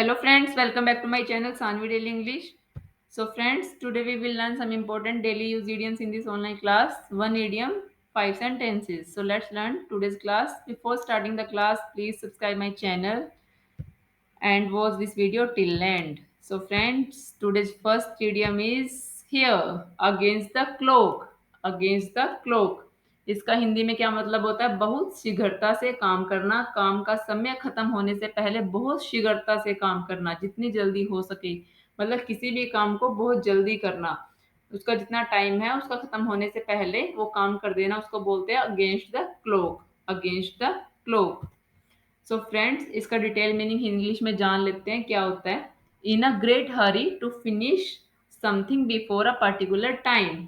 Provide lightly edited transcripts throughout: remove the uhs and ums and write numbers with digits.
Hello friends, welcome back to my channel Sanvi Daily English. So friends, today we will learn some important daily use idioms in this online class. One idiom, five sentences. So let's learn today's class. Before starting the class, please subscribe my channel and watch this video till end. So friends, today's first idiom is here, against the clock. Against the clock. इसका हिंदी में क्या मतलब होता है? बहुत शीघ्रता से काम करना, काम का समय खत्म होने से पहले बहुत शीघ्रता से काम करना, जितनी जल्दी हो सके। मतलब किसी भी काम को बहुत जल्दी करना, उसका जितना टाइम है उसका खत्म होने से पहले वो काम कर देना, उसको बोलते हैं against the clock. Against the clock. So friends, इसका डिटेल मीनिंग इंग्लिश में जान लेते हैं क्या होता है। In a great hurry to finish something before a particular time,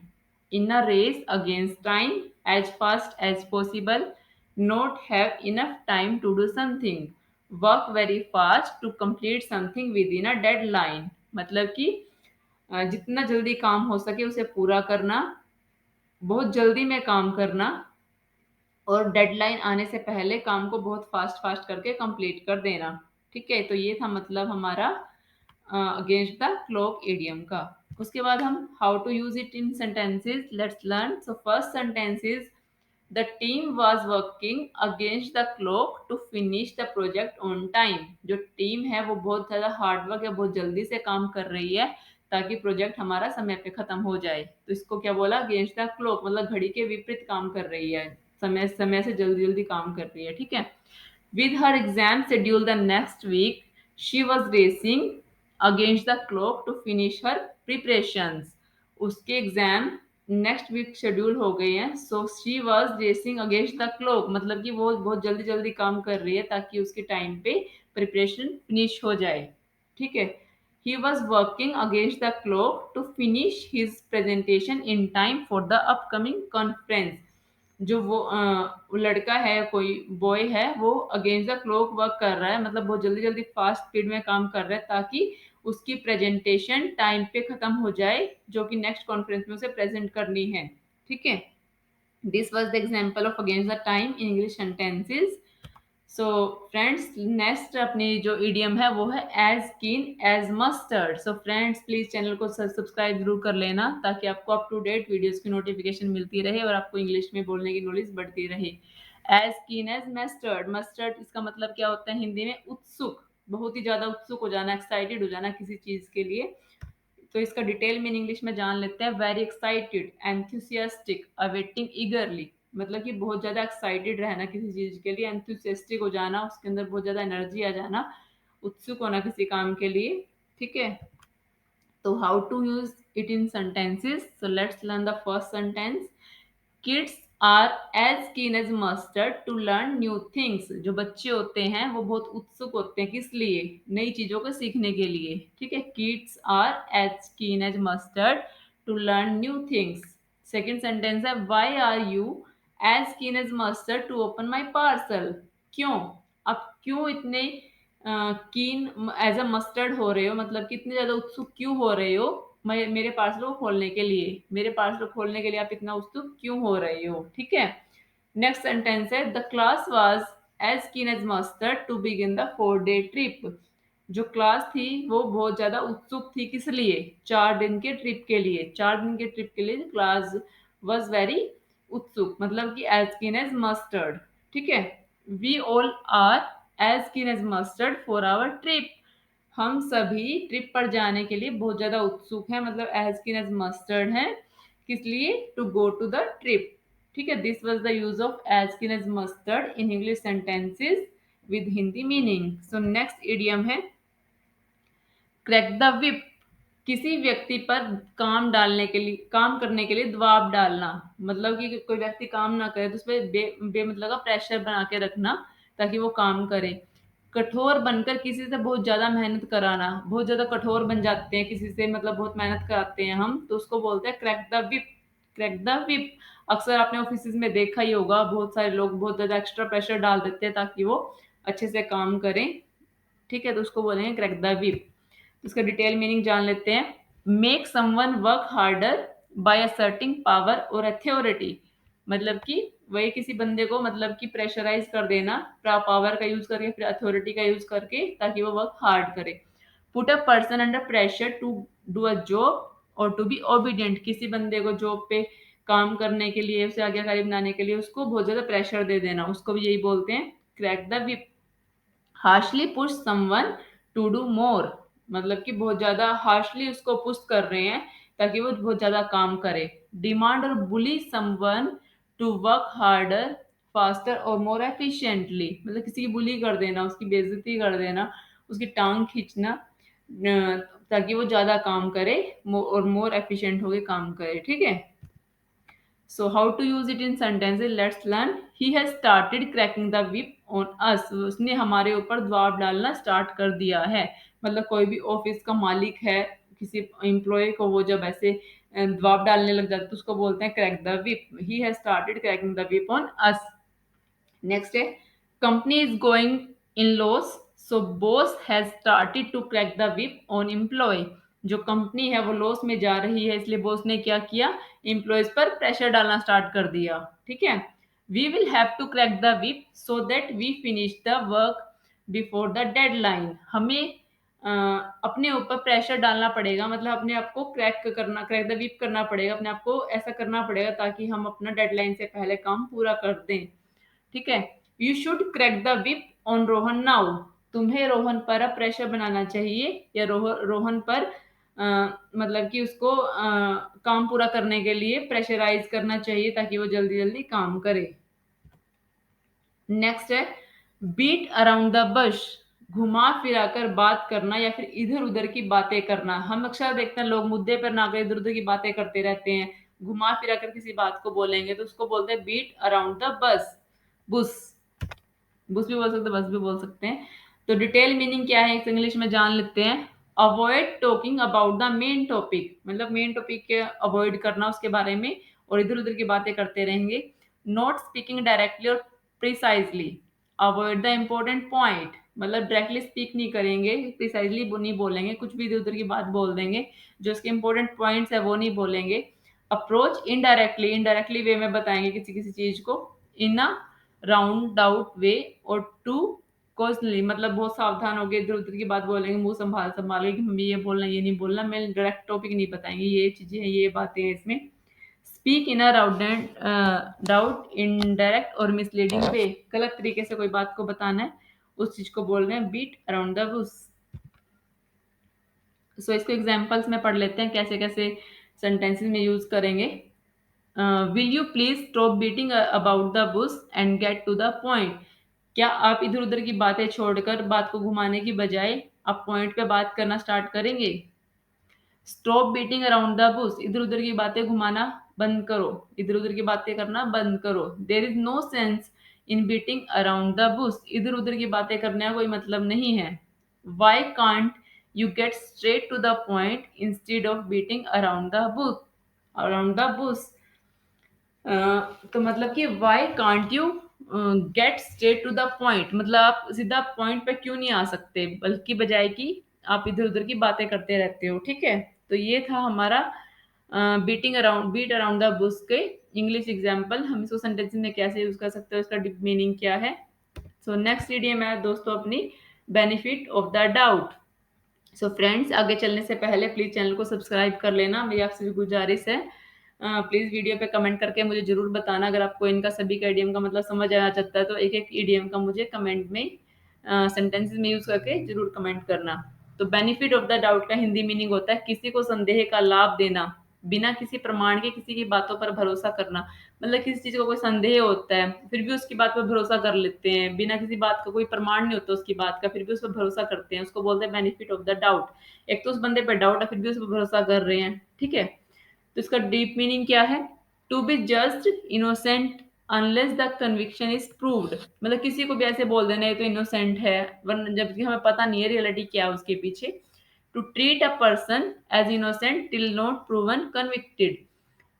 in a race against time, as fast as possible, not have enough time to do something, work very fast to complete something within a deadline. मतलब कि जितना जल्दी काम हो सके उसे पूरा करना, बहुत जल्दी में काम करना और डेडलाइन आने से पहले काम को बहुत फास्ट फास्ट करके कंप्लीट कर देना। ठीक है, तो ये था मतलब हमारा अगेंस्ट द क्लॉक एडियम का। उसके बाद हम how to use it in sentences let's learn. So first sentence is the team was working against the clock to finish the project on time. जो टीम है वो बहुत ज़्यादा हार्ड वर्क या बहुत जल्दी से काम कर रही है ताकि प्रोजेक्ट हमारा समय पे खत्म हो जाए। तो इसको क्या बोला? अगेंस्ट द क्लॉक, मतलब घड़ी के विपरीत काम कर रही है, समय समय से जल्दी जल्दी काम कर रही है। ठीक है। With her exam schedule the next week she was racing against the clock to finish her preparations. उसके एग्जाम नेक्स्ट वीक शेड्यूल हो गए हैं, so she was racing against the clock, मतलब कि वो बहुत जल्दी जल्दी काम कर रही है ताकि उसके टाइम पे प्रिपरेशन फिनिश हो जाए। ठीक है। He was working against the clock to finish his presentation in time for the upcoming conference. जो वो लड़का है, कोई बॉय है, वो अगेंस्ट द क्लॉक वर्क कर रहा है, मतलब बहुत जल्दी जल्दी फास्ट स्पीड में काम कर रहा है ताकि उसकी प्रेजेंटेशन टाइम पे खत्म हो जाए जो कि नेक्स्ट कॉन्फ्रेंस में उसे प्रेजेंट करनी है। ठीक है। This was the example of against the time in English sentences. So friends, next अपनी जो इडियम है वो है as keen as mustard. So friends, please channel को सब्सक्राइब जरूर कर लेना ताकि आपको अप टू डेट वीडियोस की नोटिफिकेशन मिलती रहे और आपको इंग्लिश में बोलने की नॉलेज बढ़ती रहे। As keen as mustard. Mustard इसका मतलब क्या होता है हिंदी में? उत्सुक, बहुत ही ज्यादा उत्सुक हो जाना, एक्साइटेड हो जाना किसी चीज के लिए। तो इसका डिटेल में इंग्लिश में जान लेते हैं। Very excited, enthusiastic, awaiting ईगरली। मतलब कि बहुत ज्यादा एक्साइटेड रहना किसी चीज के लिए, एंथुसियास्टिक हो जाना, उसके अंदर बहुत ज्यादा एनर्जी आ जाना, उत्सुक होना किसी काम के लिए। ठीक है। तो how to use it in sentences. So let's learn the first sentence. Kids are as keen as mustard to learn new things. जो बच्चे होते हैं वो बहुत उत्सुक होते हैं, किस लिए? नई चीजों को सीखने के लिए। ठीक है। Kids are as keen as mustard to learn new things. Second sentence है why are you as keen as mustard to open my parcel. क्यों? अब क्यों इतने कीन एज अ मस्टर्ड हो रहे हो, मतलब कितने ज्यादा उत्सुक क्यों हो रहे हो मेरे पार्सल को खोलने के लिए? मेरे पार्सल को खोलने के लिए आप इतना उत्सुक क्यों हो रहे हो? ठीक है। नेक्स्ट सेंटेंस है the class was as keen as mustard to begin the 4 day trip. जो क्लास थी वो बहुत ज्यादा उत्सुक थी, किस लिए? 4 दिन के ट्रिप के लिए। 4 दिन के ट्रिप के लिए क्लास वॉज वेरी उत्सुक, मतलब कि एज कीन एज मस्टर्ड। ठीक है। We all are as keen as mustard for our trip. हम सभी ट्रिप पर जाने के लिए बहुत ज्यादा उत्सुक हैं, मतलब एज कीन एज मस्टर्ड हैं, किस लिए? To go to the trip. ठीक है। This was the use of as keen as mustard in English sentences with Hindi meaning. So next idiom है क्रैक द विप। किसी व्यक्ति पर काम डालने के लिए, काम करने के लिए दबाव डालना, मतलब कि कोई व्यक्ति काम ना करे तो उस पर बेमतलब का प्रेशर बना के रखना ताकि वो काम करे। कठोर बनकर किसी से बहुत ज्यादा मेहनत कराना, बहुत ज्यादा कठोर बन जाते हैं किसी से, मतलब बहुत मेहनत कराते हैं हम, तो उसको बोलते हैं crack the whip. Crack the whip. अक्सर आपने ऑफिस में देखा ही होगा, बहुत सारे लोग बहुत ज्यादा एक्स्ट्रा प्रेशर डाल देते हैं ताकि वो अच्छे से काम करें। ठीक है, तो उसको बोलेंगे क्रैक द विप। इसका डिटेल मीनिंग जान लेते हैं। Make someone work harder by asserting power और अथॉरिटी। मतलब कि वही किसी बंदे को मतलब कि प्रेशराइज कर देना, पावर का यूज करके, फिर अथॉरिटी का यूज करके, ताकि वो वर्क हार्ड करे। Put a person under pressure to do a job और टू बी ओबीडियंट, किसी बंदे को जॉब पे काम करने के लिए, उसे आज्ञाकारी बनाने के लिए उसको बहुत ज्यादा प्रेशर दे देना, उसको भी यही बोलते हैं crack the whip. Harshly push someone to do more, मतलब कि बहुत ज्यादा हार्शली उसको पुश कर रहे हैं ताकि वो बहुत ज्यादा काम करे। डिमांड और bully someone to work harder faster और मोर एफिशिएंटली, मतलब किसी की बुली कर देना, उसकी बेइज्जती कर देना, उसकी टांग खींचना, ताकि वो ज्यादा काम करे और मोर एफिशिएंट होके काम करे। ठीक है। So how to use it in sentences? Let's learn. He has started cracking the whip on us. उसने हमारे ऊपर दबाव डालना स्टार्ट कर दिया है। मतलब कोई भी ऑफिस का मालिक है, किसी एम्प्लॉय को वो जब ऐसे दबाव डालने लग जाता है तो उसको बोलते हैं crack the whip. He has started cracking the whip on us. Next है company is going in loss, so boss has started to crack the whip on employ. जो कंपनी है वो लॉस में जा रही है, इसलिए बॉस ने क्या किया, एम्प्लॉयज पर प्रेशर डालना स्टार्ट कर दिया। ठीक है। We will have to crack the whip so that we finish the work before the deadline. हमें अपने ऊपर प्रेशर डालना पड़ेगा, मतलब अपने आप को क्रैक द विप करना पड़ेगा, अपने आप को ऐसा करना पड़ेगा ताकि हम अपना डेडलाइन से पहले काम पूरा कर दें। ठीक है। You should crack the whip on Rohan now. तुम्हें रोहन पर अब प्रेशर बनाना चाहिए, या रोहन पर मतलब कि उसको काम पूरा करने के लिए प्रेशराइज करना चाहिए ताकि वो जल्दी जल्दी काम करे। नेक्स्ट है बीट अराउंड द बश, घुमा फिरा कर बात करना या फिर इधर उधर की बातें करना। हम अक्सर देखते हैं लोग मुद्दे पर ना कर इधर उधर की बातें करते रहते हैं, घुमा फिरा कर किसी बात को बोलेंगे तो उसको बोलते हैं बीट अराउंड द बस, बुस। बुस भी बोल सकते हैं, बस भी बोल सकते हैं। तो डिटेल मीनिंग क्या है इस इंग्लिश में जान लेते हैं। Avoid talking about the main topic, मतलब मेन टॉपिक के अवॉइड करना उसके बारे में, और इधर उधर की बातें करते रहेंगे। नॉट स्पीकिंग डायरेक्टली और precisely, avoid the important point, मतलब डायरेक्टली स्पीक नहीं करेंगे, प्रिसाइजली नहीं बोलेंगे, कुछ भी इधर उधर की बात बोल देंगे, जो उसके इंपॉर्टेंट पॉइंट्स है वो नहीं बोलेंगे। अप्रोच इनडायरेक्टली, इनडायरेक्टली वे में बताएंगे किसी किसी चीज को। इन अ राउंड आउट वे और टू कॉजली, मतलब बहुत सावधान हो गए, इधर उधर की बात बोलेंगे, मुंह संभाल संभाल के कि हमें ये बोलना ये नहीं बोलना, मैं डायरेक्ट टॉपिक नहीं बताएंगे, ये चीजें हैं ये बातें हैं इसमें। Speak in a doubt indirect और मिसलीडिंग वे, गलत तरीके से कोई बात को बताना है, उस चीज को बोल रहे हैं बीट अराउंड द बुश। सो इसको एग्जाम्पल्स में पढ़ लेते हैं कैसे कैसे सेंटेंसेस में यूज करेंगे। Will you please stop beating about the bush and get to the point, क्या आप इधर उधर की बातें छोड़कर बात को घुमाने की बजाय आप पॉइंट पे बात करना स्टार्ट करेंगे। Stop beating around the bush, इधर उधर की बातें घुमाना बंद करो, इधर उधर की बातें करना बंद करो। There is no sense in beating around the bush, इधर उधर की बातें करने का कोई मतलब नहीं है। Why can't you get straight to the point instead of beating around the bush. तो मतलब कि why can't you get straight to the point, मतलब आप सीधा पॉइंट पे क्यों नहीं आ सकते, बल्कि बजाय कि आप इधर उधर की बातें करते रहते हो। ठीक है। तो ये था हमारा बीट अराउंड द बुश के इंग्लिश एग्जाम्पल। हम इसको सेंटेंस में कैसे यूज कर सकते हो, इसका डीप मीनिंग क्या है। सो नेक्स्ट ईडियम है दोस्तों अपनी benefit of the doubt. So friends आगे चलने से पहले प्लीज चैनल को सब्सक्राइब कर लेना, मेरी आपसे भी गुजारिश है। प्लीज वीडियो पे कमेंट करके मुझे जरूर बताना अगर आपको इनका सभी का ईडीएम का मतलब समझ आना चाहता है, तो एक एक ईडीएम का मुझे कमेंट में सेंटेंसेस में यूज करके जरूर कमेंट करना। तो बेनिफिट ऑफ द डाउट का हिंदी मीनिंग होता है किसी को संदेह का लाभ देना, बिना किसी प्रमाण के किसी की बातों पर भरोसा करना। मतलब किसी चीज का कोई संदेह होता है फिर भी उसकी बात पर भरोसा कर लेते हैं, बिना किसी बात का कोई प्रमाण नहीं होता उसकी बात का, फिर भी उस पर भरोसा करते हैं, उसको बोलते हैं बेनिफिट ऑफ द डाउट। एक तो उस बंदे पर डाउट है फिर भी उस पर भरोसा कर रहे हैं। ठीक है। तो इसका डीप मीनिंग क्या है, to be just innocent unless the conviction is proved, मतलब किसी को भी ऐसे बोल देना है तो इनोसेंट है, वरना जबकि हमें पता नहीं है रियलिटी क्या है उसके पीछे। To treat a person as innocent till not proven convicted,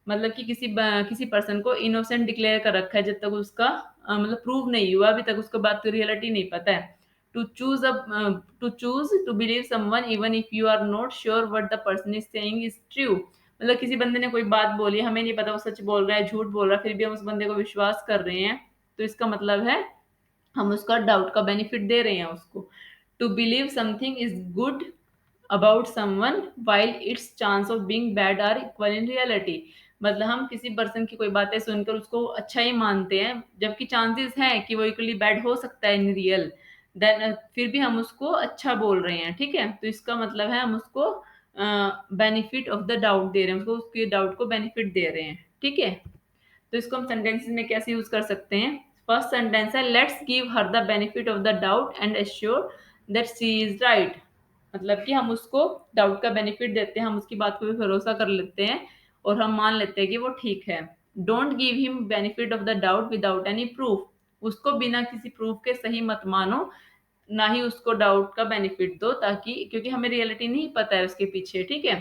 मतलब कि किसी पर्सन को इनोसेंट डिक्लेयर कर रखा है जब तक उसका मतलब प्रूव नहीं हुआ, अभी तक उसको बात की रियलिटी नहीं पता है। To choose to believe someone even if you are not sure what the person is saying is true, मतलब किसी बंदे ने कोई बात बोली, हमें नहीं पता वो सच बोल रहा है झूठ बोल रहा है, फिर भी हम उस बंदे को विश्वास कर रहे हैं, तो इसका मतलब है हम उसका डाउट का बेनिफिट दे रहे हैं उसको। To believe something is good about someone while its chance of being bad are equal in reality। मतलब हम किसी पर्सन की कोई बातें सुनकर उसको अच्छा ही मानते हैं, जबकि चांसेस है कि वो इक्वली बैड हो सकता है इन रियल, देन फिर भी हम उसको अच्छा बोल रहे हैं, ठीक है। तो इसका मतलब है हम उसको बेनिफिट ऑफ द डाउट दे रहे हैं, उसको उसके डाउट को बेनिफिट दे रहे हैं, ठीक है। तो इसको हम सेंटेंसेस में कैसे यूज कर सकते हैं। फर्स्ट सेंटेंस है let's give her the benefit of the doubt and assure that she is right. मतलब कि हम उसको डाउट का बेनिफिट देते हैं, हम उसकी बात को भी भरोसा कर लेते हैं और हम मान लेते हैं कि वो ठीक है। Don't give him benefit of the doubt without any proof. उसको बिना किसी प्रूफ के सही मत मानो, ना ही उसको डाउट का बेनिफिट दो, ताकि क्योंकि हमें रियलिटी नहीं पता है उसके पीछे, ठीक है।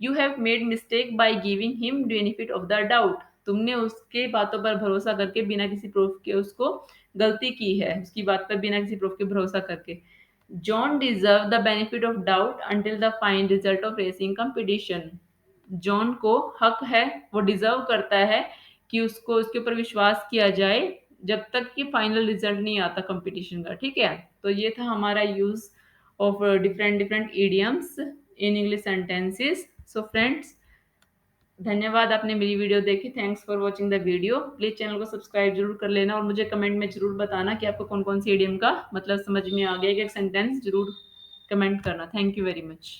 You have made mistake by giving him benefit of the doubt. तुमने उसके बातों पर भरोसा करके बिना किसी प्रूफ के उसको गलती की है, उसकी बात पर बिना किसी प्रूफ के भरोसा करके। John deserve the benefit of doubt until the fine result of racing competition. John को हक है, वो डिजर्व करता है कि उसको उसके ऊपर विश्वास किया जाए जब तक कि फाइनल रिजल्ट नहीं आता कंपटीशन का, ठीक है। तो ये था हमारा use of different different idioms in English sentences. So friends, धन्यवाद आपने मेरी वीडियो देखी, thanks for watching the video. Please channel को सब्सक्राइब जरूर कर लेना और मुझे कमेंट में जरूर बताना कि आपको कौन कौन सी इडियम का मतलब समझ में आ गया, कि एक सेंटेंस जरूर कमेंट करना। Thank you very much.